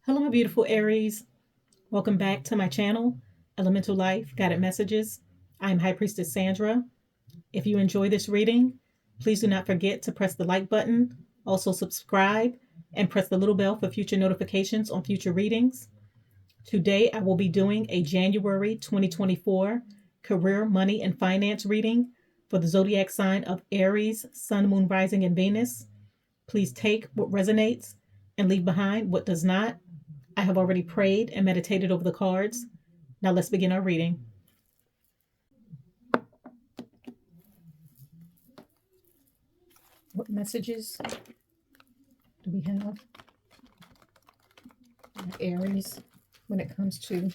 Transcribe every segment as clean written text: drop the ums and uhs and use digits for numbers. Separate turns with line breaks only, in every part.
Hello, my beautiful Aries. Welcome back to my channel, Elemental Life Guided Messages. I am High Priestess Sandra. If you enjoy this reading, please do not forget to press the like button, also subscribe, and press the little bell for future notifications on future readings. Today, I will be doing a January 2024 career, money, and finance reading for the zodiac sign of Aries, Sun, Moon, Rising, and Venus. Please take what resonates and leave behind what does not. I have already prayed and meditated over the cards. Now let's begin our reading. What messages do we have, Aries, when it comes to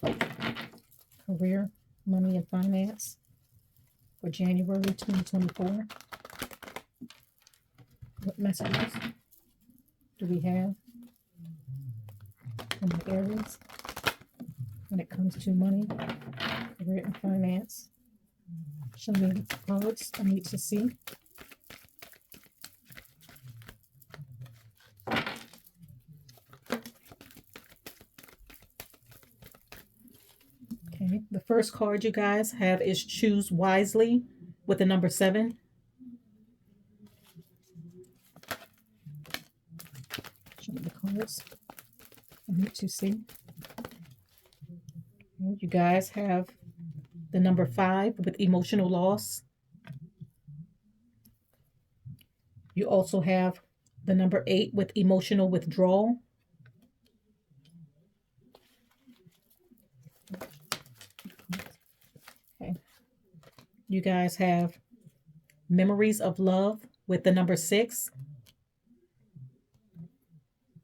career, money, and finance for January 2024? What messages do we have from the Aries when it comes to money, career, and finance? Show me the cards I need to see. Okay, the first card you guys have is Choose Wisely with the number 7. Show me the cards I need to see. Okay, you guys have the number 5 with emotional loss. You also have the number 8 with emotional withdrawal. Okay. You guys have memories of love with the number 6.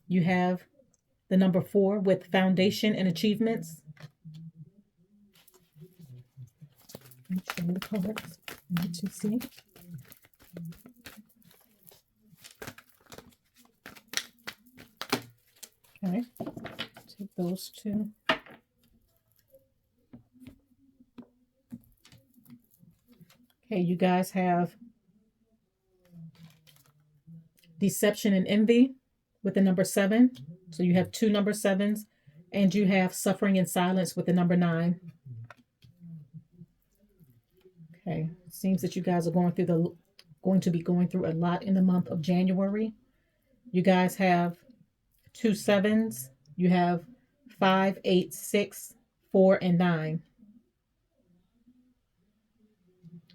You have the number 4 with foundation and achievements. Show me the cards I need to see. Okay, take those two. Okay, you guys have deception and envy with the number 7. So you have 2 number 7s, and you have suffering in silence with the number 9. Okay, seems that you guys are going to be going through a lot in the month of January. You guys have 2 7s. You have 5, 8, 6, 4, and 9.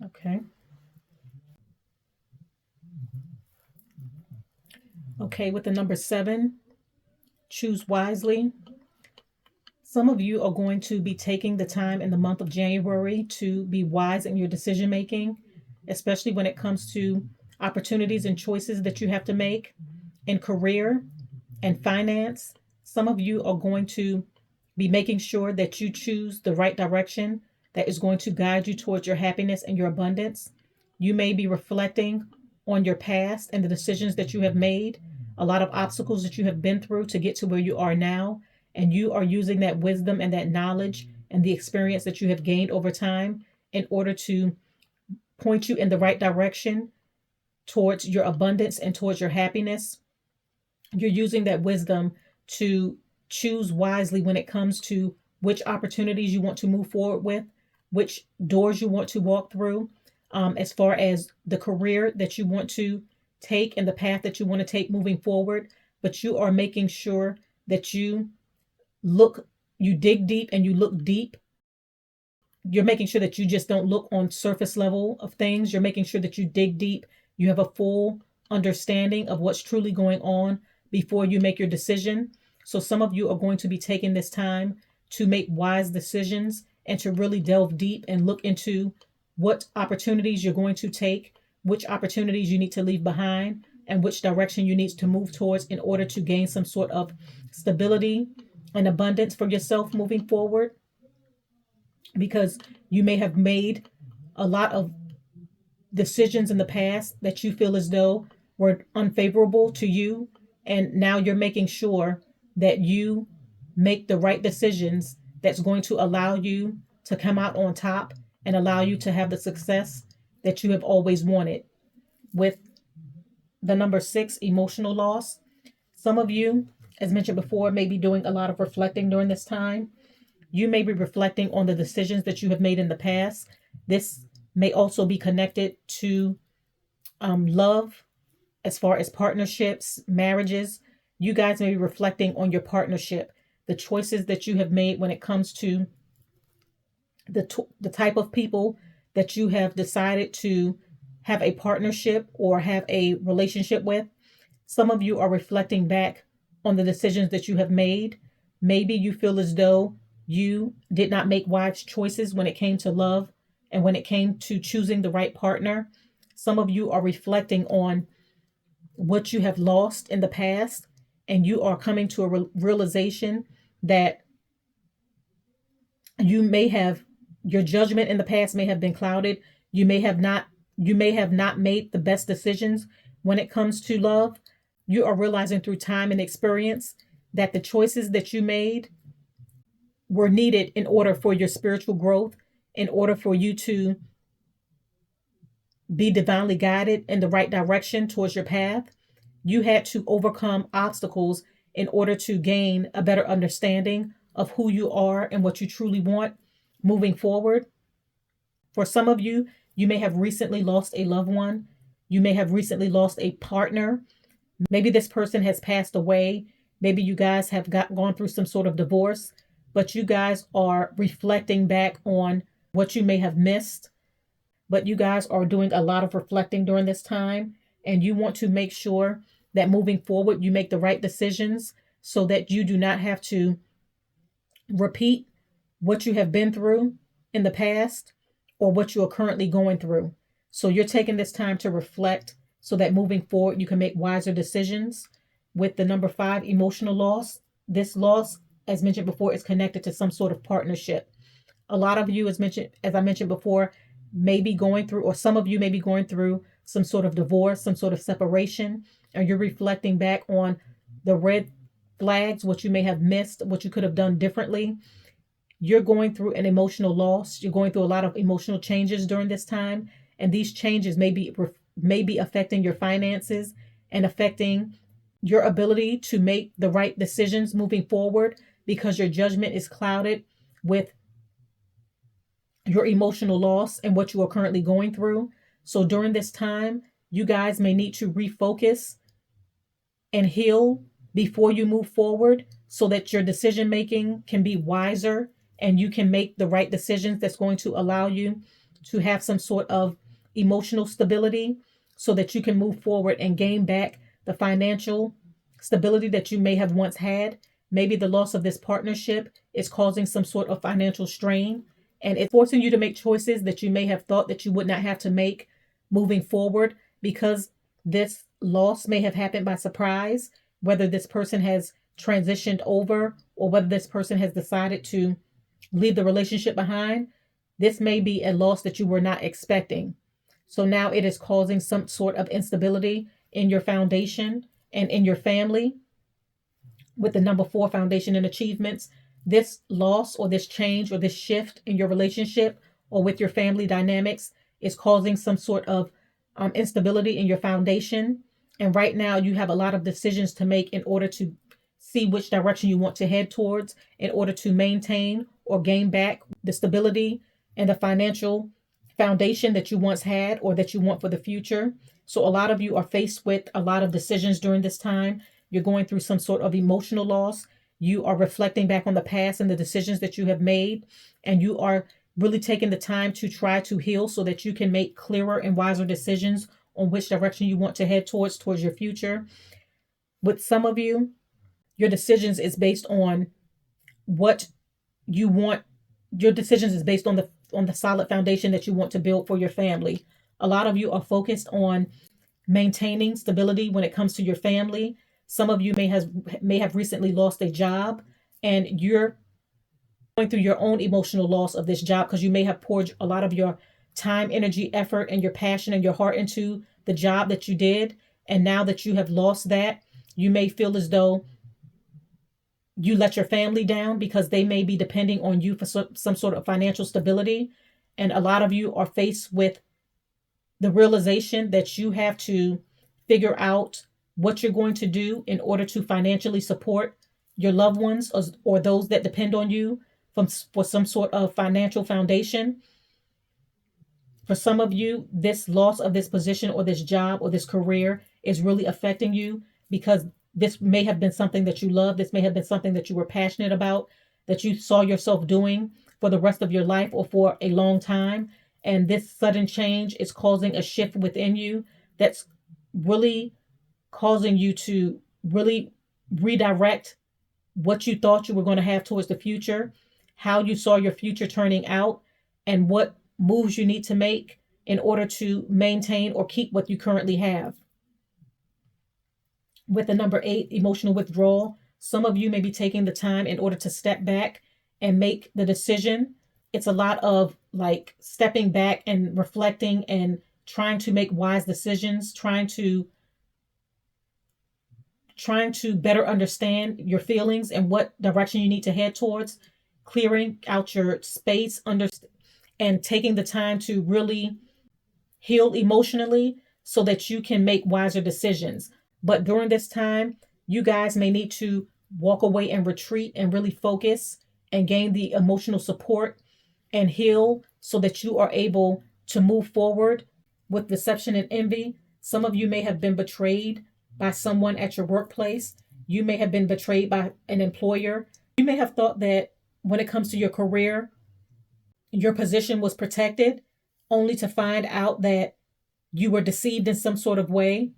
Okay. Okay, with the number 7, choose wisely. Some of you are going to be taking the time in the month of January to be wise in your decision making, especially when it comes to opportunities and choices that you have to make in career and finance. Some of you are going to be making sure that you choose the right direction that is going to guide you towards your happiness and your abundance. You may be reflecting on your past and the decisions that you have made, a lot of obstacles that you have been through to get to where you are now. And you are using that wisdom and that knowledge and the experience that you have gained over time in order to point you in the right direction towards your abundance and towards your happiness. You're using that wisdom to choose wisely when it comes to which opportunities you want to move forward with, which doors you want to walk through, as far as the career that you want to take and the path that you want to take moving forward. But you are making sure that you dig deep and you look deep. You're making sure that you just don't look on surface level of things. You're making sure that you dig deep. You have a full understanding of what's truly going on before you make your decision. So some of you are going to be taking this time to make wise decisions and to really delve deep and look into what opportunities you're going to take, which opportunities you need to leave behind, and which direction you need to move towards in order to gain some sort of stability and abundance for yourself moving forward, because you may have made a lot of decisions in the past that you feel as though were unfavorable to you, and now you're making sure that you make the right decisions that's going to allow you to come out on top and allow you to have the success that you have always wanted. With the number 6, emotional loss, some of you as mentioned before, may be doing a lot of reflecting during this time. You may be reflecting on the decisions that you have made in the past. This may also be connected to love, as far as partnerships, marriages. You guys may be reflecting on your partnership, the choices that you have made when it comes to the type of people that you have decided to have a partnership or have a relationship with. Some of you are reflecting back on the decisions that you have made. Maybe you feel as though you did not make wise choices when it came to love and when it came to choosing the right partner. Some of you are reflecting on what you have lost in the past, and you are coming to a realization that you may have your judgment in the past may have been clouded. You may have not made the best decisions when it comes to love. You are realizing through time and experience that the choices that you made were needed in order for your spiritual growth, in order for you to be divinely guided in the right direction towards your path. You had to overcome obstacles in order to gain a better understanding of who you are and what you truly want moving forward. For some of you, you may have recently lost a loved one. You may have recently lost a partner. Maybe this person has passed away. Maybe you guys have gone through some sort of divorce, but you guys are reflecting back on what you may have missed. But you guys are doing a lot of reflecting during this time, and you want to make sure that moving forward, you make the right decisions so that you do not have to repeat what you have been through in the past or what you are currently going through. So you're taking this time to reflect so that moving forward, you can make wiser decisions. With the number 5, emotional loss, this loss, as mentioned before, is connected to some sort of partnership. A lot of you, as I mentioned before, may be going through, or some of you may be going through some sort of divorce, some sort of separation, and you're reflecting back on the red flags, what you may have missed, what you could have done differently. You're going through an emotional loss. You're going through a lot of emotional changes during this time, and these changes may be affecting your finances and affecting your ability to make the right decisions moving forward, because your judgment is clouded with your emotional loss and what you are currently going through. So during this time, you guys may need to refocus and heal before you move forward so that your decision making can be wiser and you can make the right decisions that's going to allow you to have some sort of emotional stability so that you can move forward and gain back the financial stability that you may have once had. Maybe the loss of this partnership is causing some sort of financial strain, and it's forcing you to make choices that you may have thought that you would not have to make moving forward, because this loss may have happened by surprise, whether this person has transitioned over or whether this person has decided to leave the relationship behind. This may be a loss that you were not expecting. So now it is causing some sort of instability in your foundation and in your family. With the number 4, foundation and achievements, this loss or this change or this shift in your relationship or with your family dynamics is causing some sort of instability in your foundation. And right now you have a lot of decisions to make in order to see which direction you want to head towards in order to maintain or gain back the stability and the financial foundation that you once had or that you want for the future. So a lot of you are faced with a lot of decisions during this time. You're going through some sort of emotional loss. You are reflecting back on the past and the decisions that you have made, and you are really taking the time to try to heal so that you can make clearer and wiser decisions on which direction you want to head towards your future. With some of you, your decisions is based on what you want. Your decisions is based on the solid foundation that you want to build for your family. A lot of you are focused on maintaining stability when it comes to your family. Some of you may have recently lost a job, and you're going through your own emotional loss of this job because you may have poured a lot of your time, energy, effort, and your passion and your heart into the job that you did. And now that you have lost that, you may feel as though you let your family down because they may be depending on you for some sort of financial stability. And a lot of you are faced with the realization that you have to figure out what you're going to do in order to financially support your loved ones, or those that depend on you for some sort of financial foundation. For some of you, this loss of this position or this job or this career is really affecting you, because this may have been something that you love. This may have been something that you were passionate about, that you saw yourself doing for the rest of your life or for a long time. And this sudden change is causing a shift within you that's really causing you to really redirect what you thought you were going to have towards the future, how you saw your future turning out, and what moves you need to make in order to maintain or keep what you currently have. With the number 8, emotional withdrawal, some of you may be taking the time in order to step back and make the decision. It's a lot of like stepping back and reflecting and trying to make wise decisions, trying to better understand your feelings and what direction you need to head towards, clearing out your space, and taking the time to really heal emotionally so that you can make wiser decisions. But during this time, you guys may need to walk away and retreat and really focus and gain the emotional support and heal so that you are able to move forward. With deception and envy, some of you may have been betrayed by someone at your workplace. You may have been betrayed by an employer. You may have thought that when it comes to your career, your position was protected, only to find out that you were deceived in some sort of way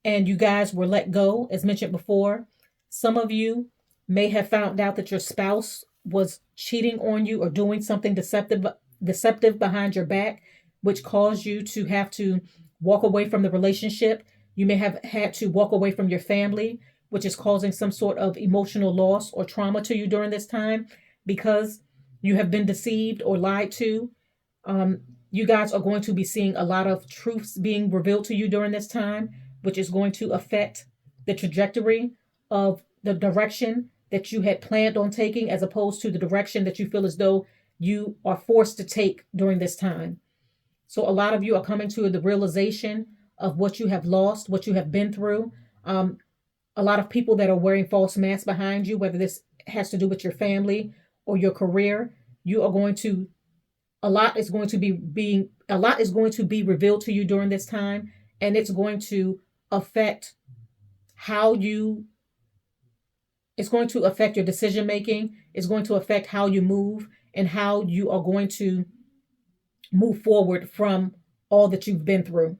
and you guys were let go, as mentioned before. Some of you may have found out that your spouse was cheating on you or doing something deceptive behind your back, which caused you to have to walk away from the relationship. You may have had to walk away from your family, which is causing some sort of emotional loss or trauma to you during this time because you have been deceived or lied to. You guys are going to be seeing a lot of truths being revealed to you during this time, which is going to affect the trajectory of the direction that you had planned on taking, as opposed to the direction that you feel as though you are forced to take during this time. So a lot of you are coming to the realization of what you have lost, what you have been through. A lot of people that are wearing false masks behind you, whether this has to do with your family or your career, you are going to a lot is going to be revealed to you during this time, and it's going to affect how you it's going to affect your decision making. It's going to affect how you move and how you are going to move forward from all that you've been through.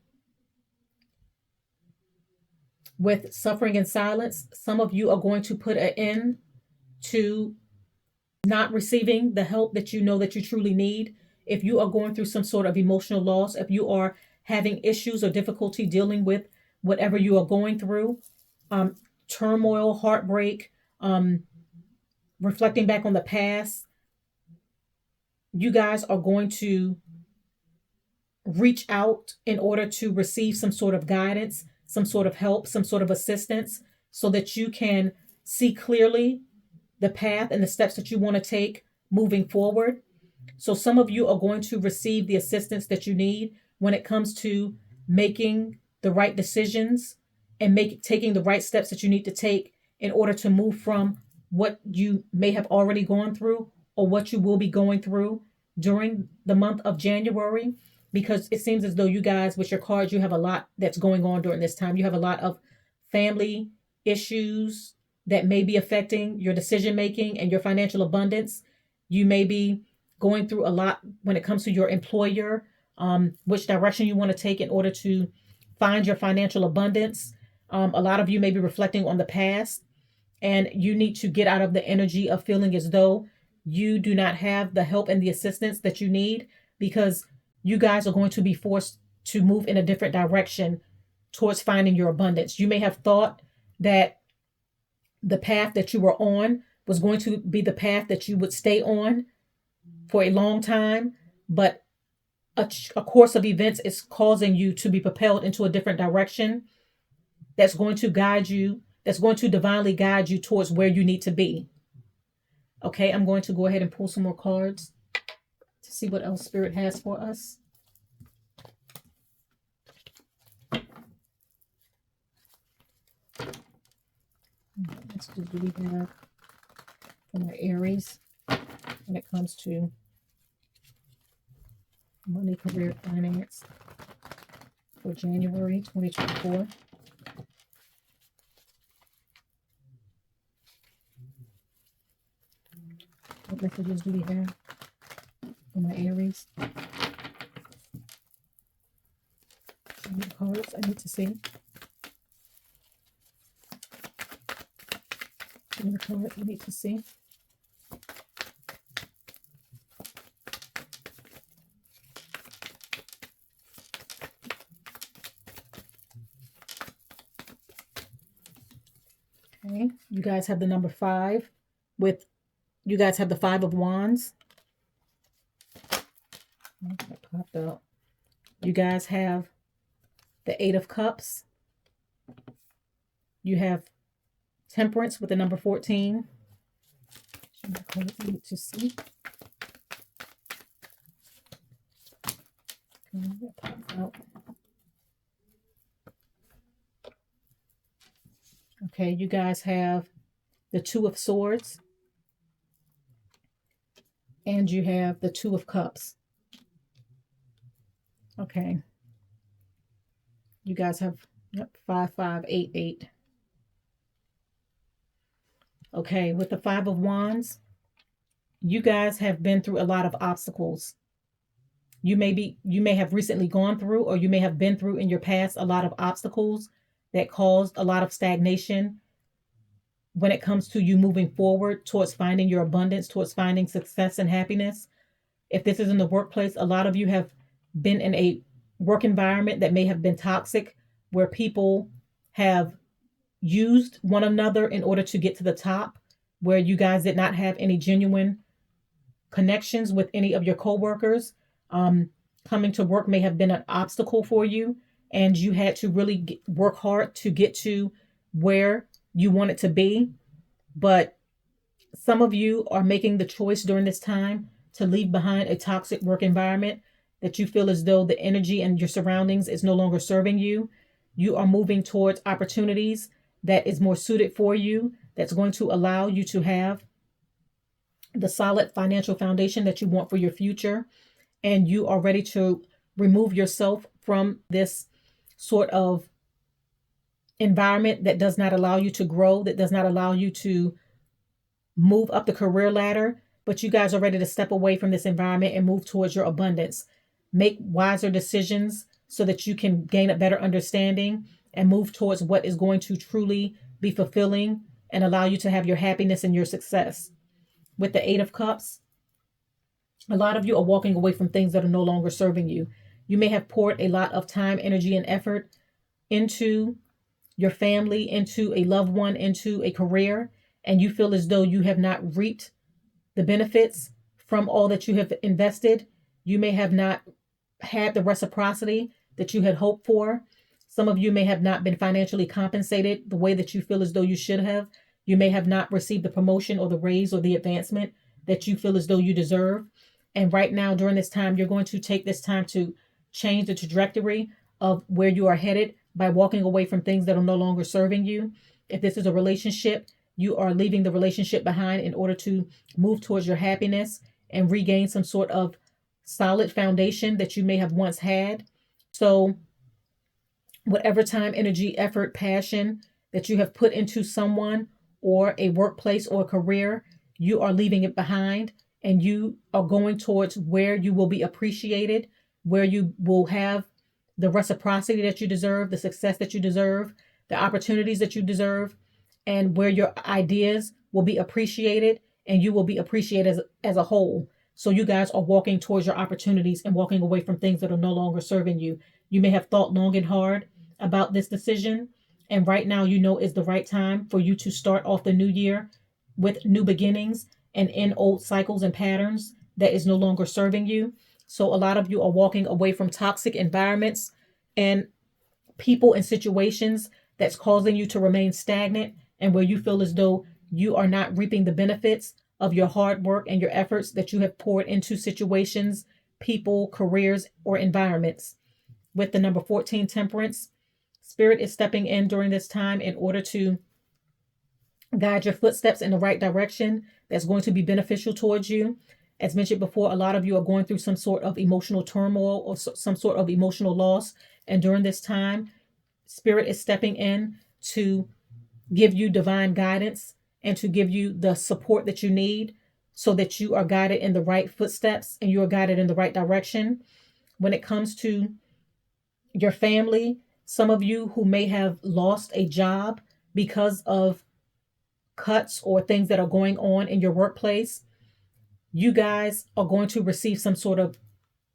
With suffering in silence, some of you are going to put an end to not receiving the help that you know that you truly need. If you are going through some sort of emotional loss, if you are having issues or difficulty dealing with whatever you are going through, turmoil, heartbreak, reflecting back on the past, you guys are going to reach out in order to receive some sort of guidance, some sort of help, some sort of assistance, so that you can see clearly the path and the steps that you want to take moving forward. So some of you are going to receive the assistance that you need when it comes to making the right decisions and taking the right steps that you need to take in order to move from what you may have already gone through or what you will be going through during the month of January. Because it seems as though you guys, with your cards, you have a lot that's going on during this time. You have a lot of family issues that may be affecting your decision making and your financial abundance. You may be going through a lot when it comes to your employer, which direction you want to take in order to find your financial abundance. A lot of you may be reflecting on the past, and you need to get out of the energy of feeling as though you do not have the help and the assistance that you need, because you guys are going to be forced to move in a different direction towards finding your abundance. You may have thought that the path that you were on was going to be the path that you would stay on for a long time, but a course of events is causing you to be propelled into a different direction that's going to guide you, that's going to divinely guide you towards where you need to be. Okay, I'm going to go ahead and pull some more cards to see what else Spirit has for us. What messages do we have for my Aries when it comes to money, career, finance for January 2024? What messages do we have for my Aries? Any cards I need to see? Any card I need to see? Okay, you guys have the number 5 with, you guys have the 5 of Wands. That popped out. You guys have the 8 of Cups. You have Temperance with the number 14. I need to see. Okay, that popped out. Okay, you guys have the 2 of Swords. And you have the 2 of Cups. Okay. You guys have 5, 5, 8, 8. Okay, with the 5 of Wands, you guys have been through a lot of obstacles. You may have recently gone through, or you may have been through in your past, a lot of obstacles that caused a lot of stagnation when it comes to you moving forward towards finding your abundance, towards finding success and happiness. If this is in the workplace, a lot of you have been in a work environment that may have been toxic, where people have used one another in order to get to the top, where you guys did not have any genuine connections with any of your coworkers. Coming to work may have been an obstacle for you, and you had to really work hard to get to where you wanted to be. But some of you are making the choice during this time to leave behind a toxic work environment that you feel as though the energy and your surroundings is no longer serving you. You are moving towards opportunities that is more suited for you, that's going to allow you to have the solid financial foundation that you want for your future. And you are ready to remove yourself from this sort of environment that does not allow you to grow, that does not allow you to move up the career ladder. But you guys are ready to step away from this environment and move towards your abundance. Make wiser decisions so that you can gain a better understanding and move towards what is going to truly be fulfilling and allow you to have your happiness and your success. With the 8 of Cups, a lot of you are walking away from things that are no longer serving you. You may have poured a lot of time, energy, and effort into your family, into a loved one, into a career, and you feel as though you have not reaped the benefits from all that you have invested. You may have not had the reciprocity that you had hoped for. Some of you may have not been financially compensated the way that you feel as though you should have. You may have not received the promotion or the raise or the advancement that you feel as though you deserve. And right now, during this time, you're going to take this time to change the trajectory of where you are headed by walking away from things that are no longer serving you. If this is a relationship, you are leaving the relationship behind in order to move towards your happiness and regain some sort of solid foundation that you may have once had. So whatever time, energy, effort, passion that you have put into someone or a workplace or a career, you are leaving it behind, and you are going towards where you will be appreciated, where you will have the reciprocity that you deserve, the success that you deserve, the opportunities that you deserve, and where your ideas will be appreciated and you will be appreciated as a whole. So you guys are walking towards your opportunities and walking away from things that are no longer serving you. You may have thought long and hard about this decision, and right now you know is the right time for you to start off the new year with new beginnings and end old cycles and patterns that is no longer serving you. So a lot of you are walking away from toxic environments and people and situations that's causing you to remain stagnant, and where you feel as though you are not reaping the benefits of your hard work and your efforts that you have poured into situations, people, careers, or environments. With the number 14, Temperance, Spirit is stepping in during this time in order to guide your footsteps in the right direction that's going to be beneficial towards you. As mentioned before, a lot of you are going through some sort of emotional turmoil or some sort of emotional loss. And during this time, Spirit is stepping in to give you divine guidance and to give you the support that you need so that you are guided in the right footsteps and you are guided in the right direction. When it comes to your family, some of you who may have lost a job because of cuts or things that are going on in your workplace, you guys are going to receive some sort of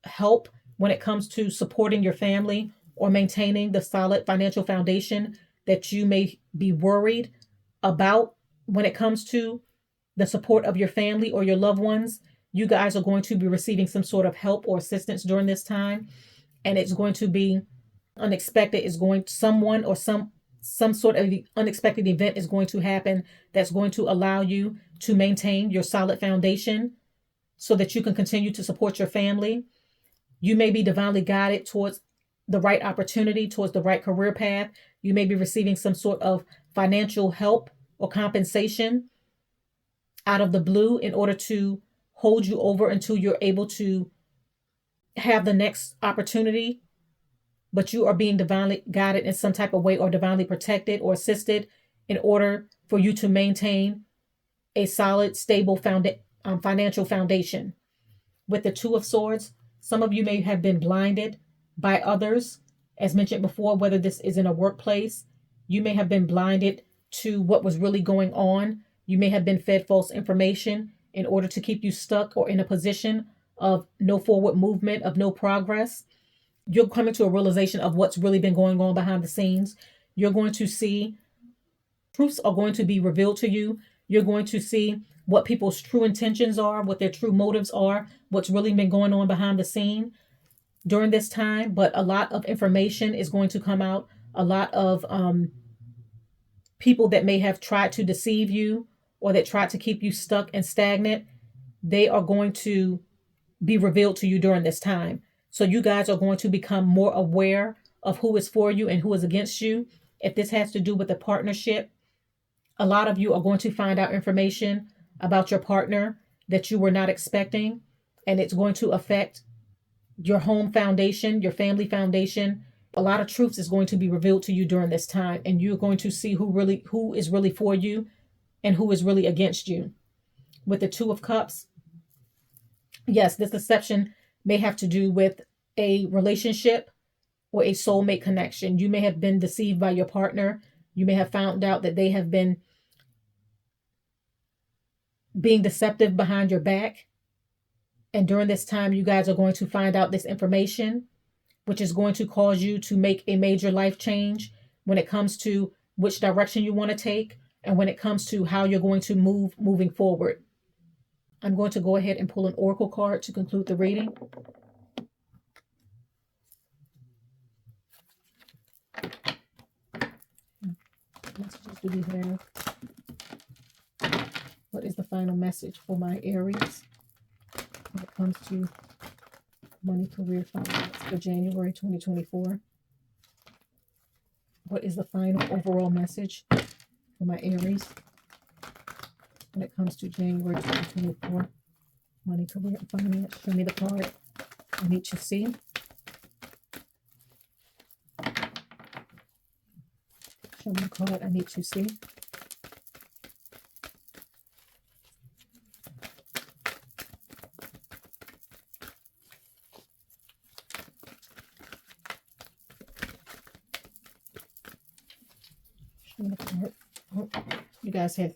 help when it comes to supporting your family or maintaining the solid financial foundation that you may be worried about when it comes to the support of your family or your loved ones. You guys are going to be receiving some sort of help or assistance during this time, and it's going to be unexpected. Is going someone or some sort of unexpected event is going to happen that's going to allow you to maintain your solid foundation so that you can continue to support your family. You may be divinely guided towards the right opportunity, towards the right career path. You may be receiving some sort of financial help or compensation out of the blue in order to hold you over until you're able to have the next opportunity. But you are being divinely guided in some type of way or divinely protected or assisted in order for you to maintain a solid, stable financial foundation. With the Two of Swords, some of you may have been blinded by others, as mentioned before, whether this is in a workplace. You may have been blinded to what was really going on. You may have been fed false information in order to keep you stuck or in a position of no forward movement, of no progress. You're coming to a realization of what's really been going on behind the scenes. You're going to see truths are going to be revealed to you. You're going to see what people's true intentions are, what their true motives are, what's really been going on behind the scene during this time. But a lot of information is going to come out. A lot of people that may have tried to deceive you or that tried to keep you stuck and stagnant, they are going to be revealed to you during this time. So you guys are going to become more aware of who is for you and who is against you. If this has to do with a partnership, a lot of you are going to find out information about your partner that you were not expecting, and it's going to affect your home foundation, your family foundation. A lot of truths is going to be revealed to you during this time, and you're going to see who is really for you and who is really against you. With the Two of Cups, yes, this deception may have to do with a relationship or a soulmate connection. You may have been deceived by your partner. You may have found out that they have been being deceptive behind your back. And during this time, you guys are going to find out this information, which is going to cause you to make a major life change when it comes to which direction you want to take and when it comes to how you're going to move moving forward. I'm going to go ahead and pull an oracle card to conclude the reading. What messages do we have? What is the final message for my Aries when it comes to money, career, finance for January 2024? What is the final overall message for my Aries when it comes to January 2024? Money, career, and finance. Show me the card I need to see. Show me the card I need to see. Show me the card. Oh, you guys had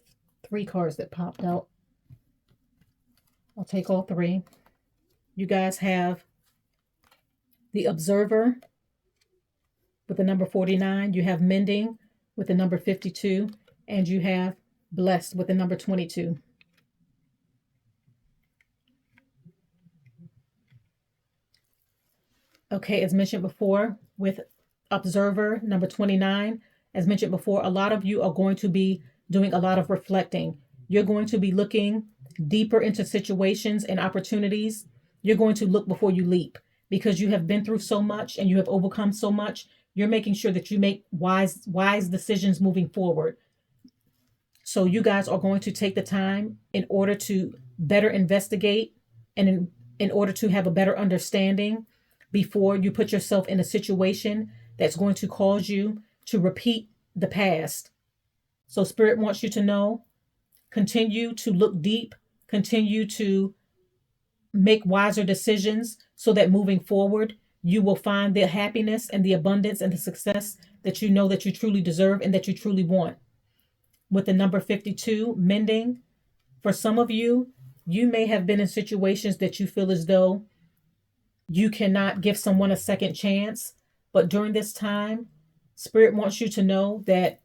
3 cards that popped out. I'll take all 3. You guys have the Observer with the number 49. You have Mending with the number 52. And you have Blessed with the number 22. Okay, as mentioned before, with Observer number 29, as mentioned before, a lot of you are going to be doing a lot of reflecting. You're going to be looking deeper into situations and opportunities. You're going to look before you leap because you have been through so much and you have overcome so much. You're making sure that you make wise decisions moving forward. So you guys are going to take the time in order to better investigate and in order to have a better understanding before you put yourself in a situation that's going to cause you to repeat the past. So Spirit wants you to know, continue to look deep, continue to make wiser decisions so that moving forward, you will find the happiness and the abundance and the success that you know that you truly deserve and that you truly want. With the number 52, mending, for some of you, you may have been in situations that you feel as though you cannot give someone a second chance. But during this time, Spirit wants you to know that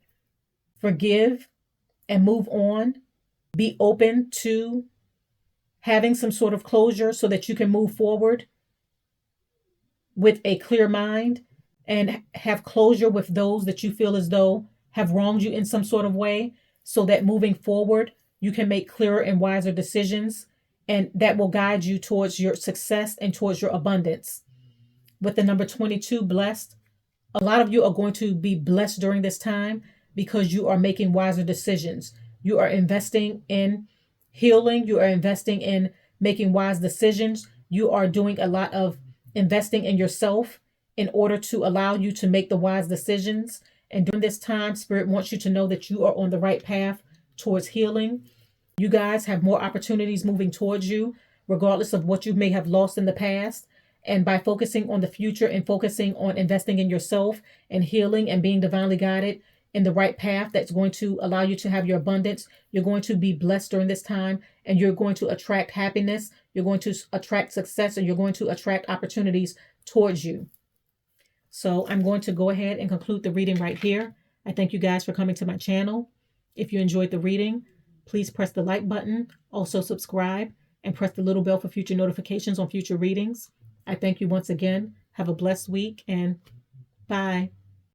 forgive and move on. Be open to having some sort of closure so that you can move forward with a clear mind and have closure with those that you feel as though have wronged you in some sort of way, so that moving forward, you can make clearer and wiser decisions, and that will guide you towards your success and towards your abundance. With the number 22, blessed, a lot of you are going to be blessed during this time because you are making wiser decisions. You are investing in healing. You are investing in making wise decisions. You are doing a lot of investing in yourself in order to allow you to make the wise decisions. And during this time, Spirit wants you to know that you are on the right path towards healing. You guys have more opportunities moving towards you, regardless of what you may have lost in the past. And by focusing on the future and focusing on investing in yourself and healing and being divinely guided in the right path that's going to allow you to have your abundance, you're going to be blessed during this time, and you're going to attract happiness, you're going to attract success, and you're going to attract opportunities towards you. So I'm going to go ahead and conclude the reading right here. I thank you guys for coming to my channel. If you enjoyed the reading, please press the like button, also subscribe, and press the little bell for future notifications on future readings. I thank you once again. Have a blessed week, and bye.